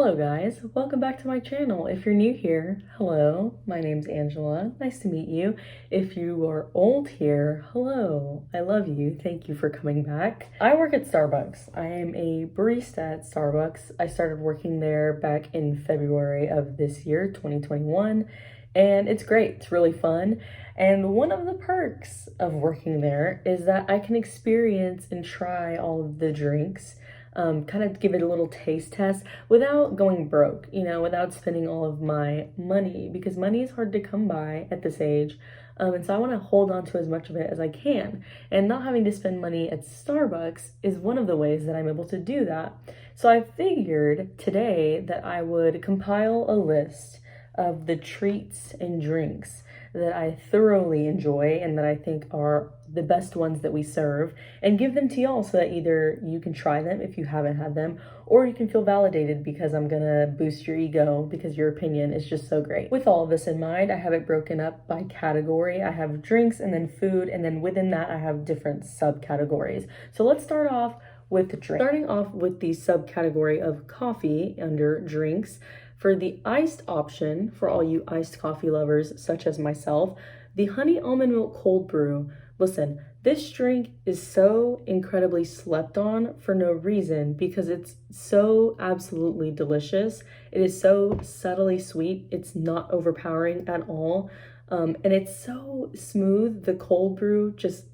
Hello guys, welcome back to my channel. If you're new here, hello, my name's Angela. Nice to meet you. If you are old here, hello, I love you. Thank you for coming back. I work at Starbucks. I am a barista at Starbucks. I started working there back in February of this year, 2021, and it's great. It's really fun. And one of the perks of working there is that I can experience and try all of the drinks, kind of give it a little taste test without going broke, without spending all of my money, because money is hard to come by at this age. And so I want to hold on to as much of it as I can. And not having to spend money at Starbucks is one of the ways that I'm able to do that. So I figured today that I would compile a list of the treats and drinks that I thoroughly enjoy and that I think are the best ones that we serve, and give them to y'all so that either you can try them if you haven't had them, or you can feel validated because I'm gonna boost your ego because your opinion is just so great. With all of this in mind, I have it broken up by category. I have drinks and then food, and then within that I have different subcategories. So let's start off with the drink. Starting off with the subcategory of coffee under drinks. For the iced option, for all you iced coffee lovers such as myself, the honey almond milk cold brew. Listen, this drink is so incredibly slept on for no reason because it's so absolutely delicious. It is so subtly sweet. It's not overpowering at all. And it's so smooth. The cold brew just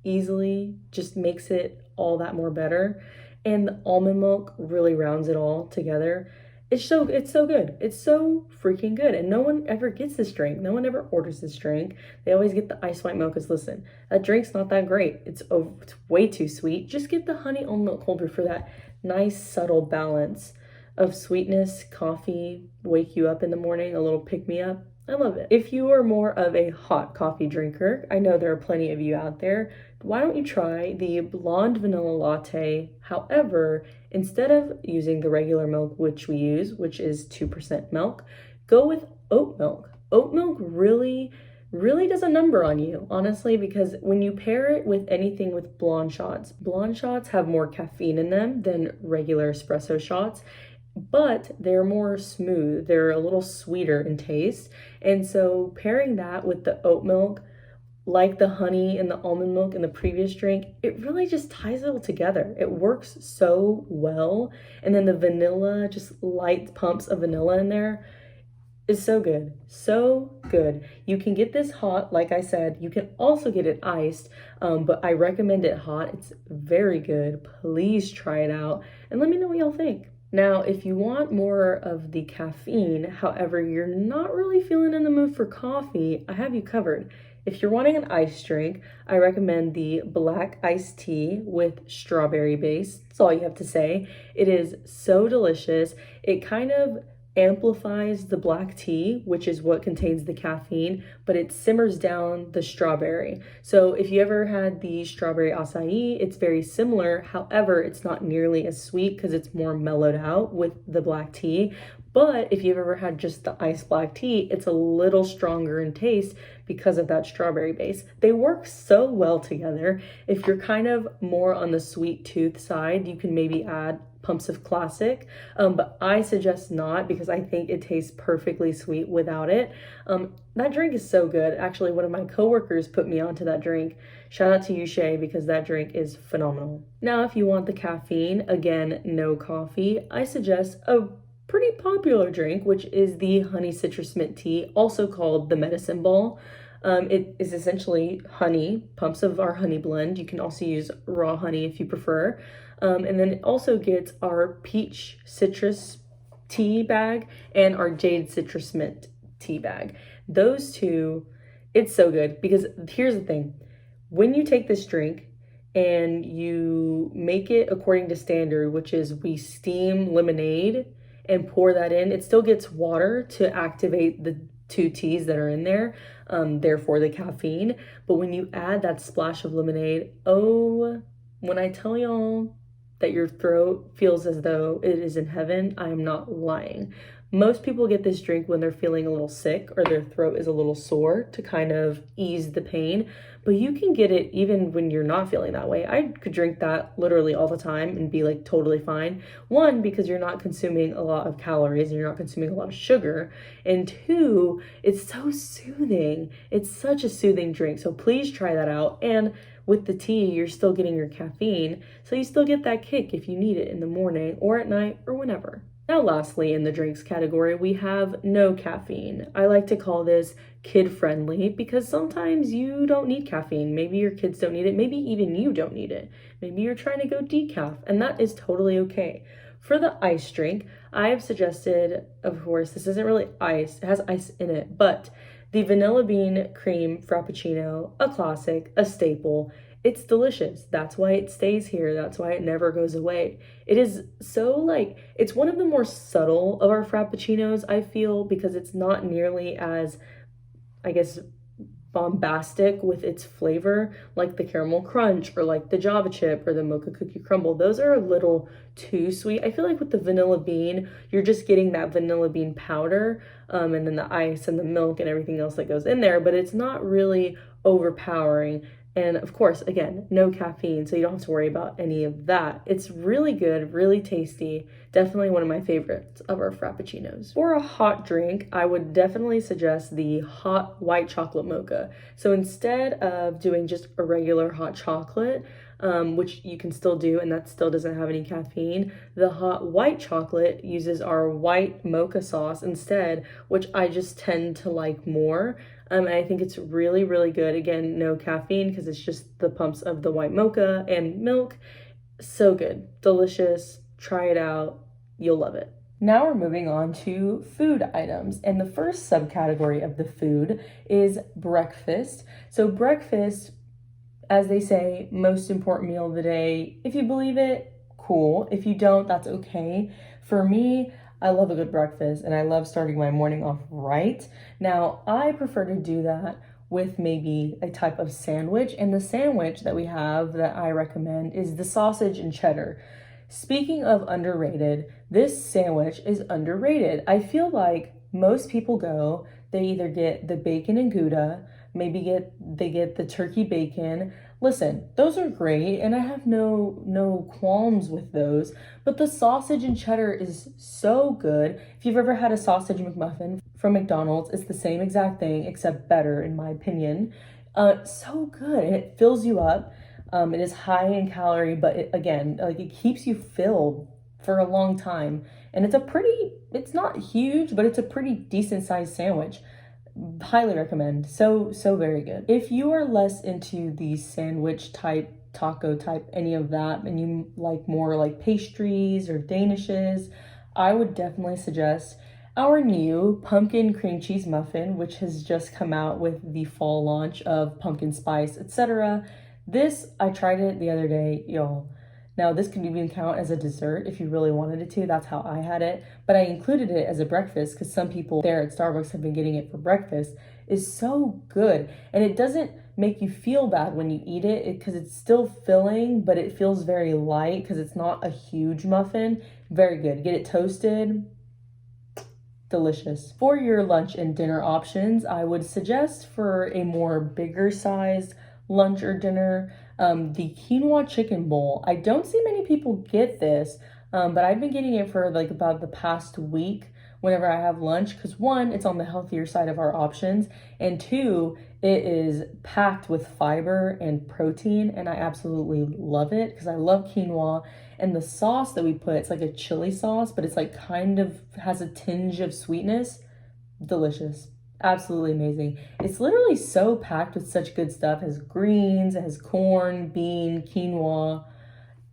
easily just makes it all that more better. And the almond milk really rounds it all together. It's so good. It's so freaking good. And no one ever gets this drink. No one ever orders this drink. They always get the ice white mochas. Listen, that drink's not that great. It's way too sweet. Just get the honey almond milk cold brew for that nice subtle balance of sweetness, coffee, wake you up in the morning, a little pick me up. I love it. If you are more of a hot coffee drinker, I know there are plenty of you out there, why don't you try the blonde vanilla latte? However, instead of using the regular milk, which we use, which is 2% milk, go with oat milk. Oat milk really does a number on you, honestly, because when you pair it with anything with blonde shots have more caffeine in them than regular espresso shots, but they're more smooth. They're a little sweeter in taste. And so pairing that with the oat milk, like the honey and the almond milk in the previous drink, it really just ties it all together. It works so well. And then the vanilla, just light pumps of vanilla in there, is so good. So good. You can get this hot, like I said. You can also get it iced, but I recommend it hot. It's very good. Please try it out and let me know what y'all think. Now, if you want more of the caffeine, however, you're not really feeling in the mood for coffee, I have you covered. If you're wanting an iced drink, I recommend the black iced tea with strawberry base. That's all you have to say. It is so delicious. It kind of amplifies the black tea, which is what contains the caffeine, but it simmers down the strawberry. So if you ever had the strawberry acai, it's very similar. However, it's not nearly as sweet because it's more mellowed out with the black tea. But if you've ever had just the iced black tea, it's a little stronger in taste because of that strawberry base. They work so well together. If you're kind of more on the sweet tooth side, you can maybe add pumps of classic, but I suggest not because I think it tastes perfectly sweet without it. That drink is so good. Actually, one of my coworkers put me onto that drink. Shout out to you, Shay, because that drink is phenomenal. Now, if you want the caffeine, again, no coffee, I suggest a pretty popular drink, which is the honey citrus mint tea, also called the medicine ball. It is essentially honey, pumps of our honey blend. You can also use raw honey if you prefer. And then it also gets our peach citrus tea bag and our jade citrus mint tea bag. Those two, it's so good because here's the thing. When you take this drink and you make it according to standard, which is we steam lemonade and pour that in, it still gets water to activate the two teas that are in there, therefore the caffeine. But when you add that splash of lemonade, oh, when I tell y'all, that your throat feels as though it is in heaven, I am not lying. Most people get this drink when they're feeling a little sick or their throat is a little sore to kind of ease the pain, but you can get it even when you're not feeling that way. I could drink that literally all the time and be like totally fine. One, because you're not consuming a lot of calories and you're not consuming a lot of sugar. And two, it's so soothing. It's such a soothing drink. So please try that out. And with the tea, you're still getting your caffeine, so you still get that kick if you need it in the morning or at night or whenever. Now, lastly, in the drinks category, we have no caffeine. I like to call this kid-friendly because sometimes you don't need caffeine. Maybe your kids don't need it. Maybe even you don't need it. Maybe you're trying to go decaf, and that is totally okay. For the ice drink, I have suggested, of course, this isn't really ice. It has ice in it, but the vanilla bean cream frappuccino, a classic, a staple. It's delicious. That's why it stays here. That's why it never goes away. It is so it's one of the more subtle of our frappuccinos, I feel, because it's not nearly as, I guess, bombastic with its flavor, like the caramel crunch or like the Java chip or the mocha cookie crumble. Those are a little too sweet. I feel like with the vanilla bean, you're just getting that vanilla bean powder, and then the ice and the milk and everything else that goes in there, but it's not really overpowering. And of course, again, no caffeine, so you don't have to worry about any of that. It's really good, really tasty. Definitely one of my favorites of our frappuccinos. For a hot drink, I would definitely suggest the hot white chocolate mocha. So instead of doing just a regular hot chocolate, which you can still do, and that still doesn't have any caffeine, the hot white chocolate uses our white mocha sauce instead, which I just tend to like more. And I think it's really, really good. Again, no caffeine because it's just the pumps of the white mocha and milk. So good, delicious. Try it out. You'll love it. Now we're moving on to food items. And the first subcategory of the food is breakfast. So breakfast, as they say, most important meal of the day. If you believe it, cool. If you don't, that's okay. For me, I love a good breakfast and I love starting my morning off right. Now, I prefer to do that with maybe a type of sandwich, and the sandwich that we have that I recommend is the sausage and cheddar. Speaking of underrated, this sandwich is underrated. I feel like most people they either get the bacon and Gouda, they get the turkey bacon. Listen, those are great, and I have no qualms with those, but the sausage and cheddar is so good. If you've ever had a sausage McMuffin from McDonald's, it's the same exact thing, except better, in my opinion. So good, and it fills you up. It is high in calorie, but it keeps you filled for a long time, and it's not huge, but it's a pretty decent sized sandwich. Highly recommend. So very good. If you are less into the sandwich type, taco type, any of that, and you like more like pastries or danishes, I would definitely suggest our new pumpkin cream cheese muffin, which has just come out with the fall launch of pumpkin spice, etc. I tried it the other day, y'all. Now, this can even count as a dessert if you really wanted it to. That's how I had it. But I included it as a breakfast because some people there at Starbucks have been getting it for breakfast. It's so good. And it doesn't make you feel bad when you eat it because it's still filling, but it feels very light because it's not a huge muffin. Very good. Get it toasted. Delicious. For your lunch and dinner options, I would suggest for a more bigger sized lunch or dinner, the quinoa chicken bowl. I don't see many people get this, but I've been getting it for about the past week whenever I have lunch, because one, it's on the healthier side of our options, and two, it is packed with fiber and protein, and I absolutely love it because I love quinoa. And the sauce that we put, it's like a chili sauce, but it's kind of has a tinge of sweetness. Delicious. Absolutely amazing. It's literally so packed with such good stuff. It has greens, it has corn, bean, quinoa,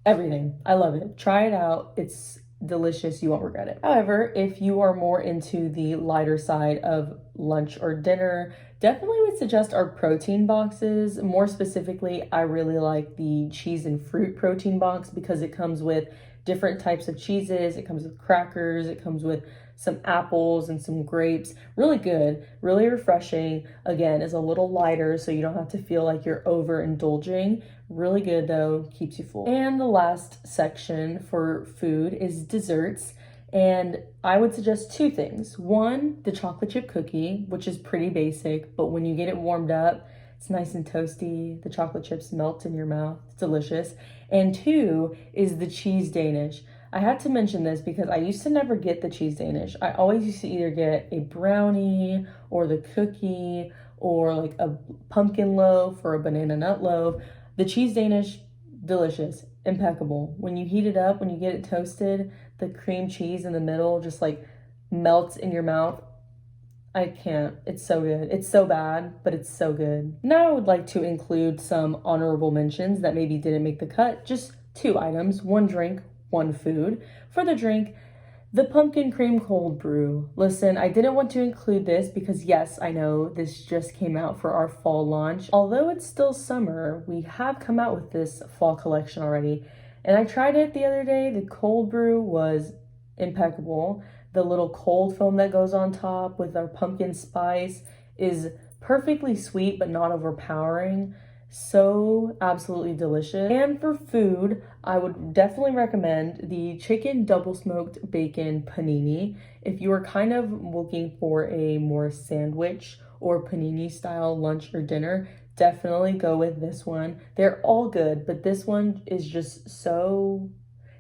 everything. I love it. Try it out. It's delicious. You won't regret it. However, if you are more into the lighter side of lunch or dinner, definitely would suggest our protein boxes. More specifically, I really like the cheese and fruit protein box because it comes with different types of cheeses. It comes with crackers. It comes with some apples and some grapes. Really good, really refreshing. Again, is a little lighter, so you don't have to feel like you're overindulging. Really good though, keeps you full. And the last section for food is desserts. And I would suggest two things. One, the chocolate chip cookie, which is pretty basic, but when you get it warmed up, it's nice and toasty. The chocolate chips melt in your mouth. It's delicious. And two is the cheese Danish. I had to mention this because I used to never get the cheese Danish. I always used to either get a brownie or the cookie or like a pumpkin loaf or a banana nut loaf. The cheese Danish, delicious, impeccable. When you heat it up, when you get it toasted, the cream cheese in the middle just like melts in your mouth. I can't. It's so good. It's so bad, but it's so good. Now I would like to include some honorable mentions that maybe didn't make the cut. Just two items, one drink, one food. For the drink, the pumpkin cream cold brew. Listen, I didn't want to include this because yes, I know this just came out for our fall launch. Although it's still summer, we have come out with this fall collection already. And I tried it the other day. The cold brew was impeccable. The little cold foam that goes on top with our pumpkin spice is perfectly sweet, but not overpowering. So absolutely delicious. And for food, I would definitely recommend the chicken double smoked bacon panini. If you are kind of looking for a more sandwich or panini style lunch or dinner, definitely go with this one. They're all good, but this one is just so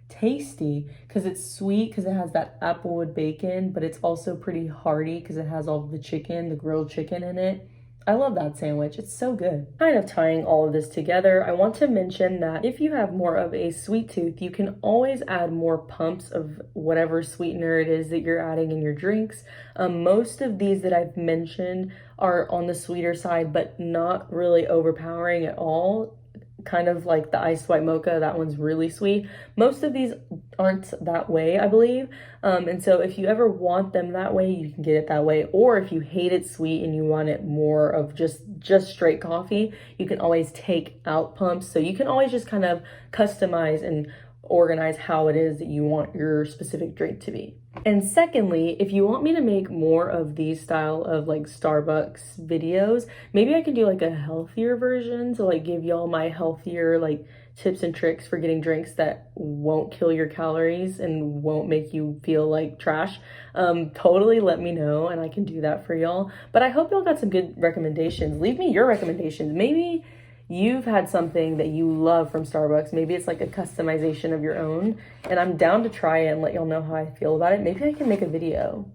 tasty because it's sweet because it has that applewood bacon, but it's also pretty hearty because it has all the chicken, the grilled chicken in it. I love that sandwich. It's so good. Kind of tying all of this together, I want to mention that if you have more of a sweet tooth, you can always add more pumps of whatever sweetener it is that you're adding in your drinks. Most of these that I've mentioned are on the sweeter side, but not really overpowering at all. Kind of like the iced white mocha, that one's really sweet. Most of these aren't that way, I believe. And so if you ever want them that way, you can get it that way. Or if you hate it sweet and you want it more of just straight coffee, you can always take out pumps. So you can always just kind of customize and organize how it is that you want your specific drink to be. And secondly, if you want me to make more of these style of like Starbucks videos, maybe I can do like a healthier version to like give y'all my healthier like tips and tricks for getting drinks that won't kill your calories and won't make you feel like trash. Totally let me know and I can do that for y'all. But I hope y'all got some good recommendations. Leave me your recommendations. Maybe you've had something that you love from Starbucks. Maybe it's like a customization of your own, and I'm down to try it and let y'all know how I feel about it. Maybe I can make a video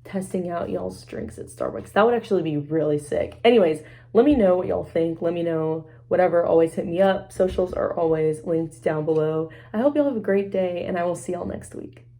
testing out y'all's drinks at Starbucks. That would actually be really sick. Anyways, let me know what y'all think. Let me know whatever. Always hit me up. Socials are always linked down below. I hope y'all have a great day, and I will see y'all next week.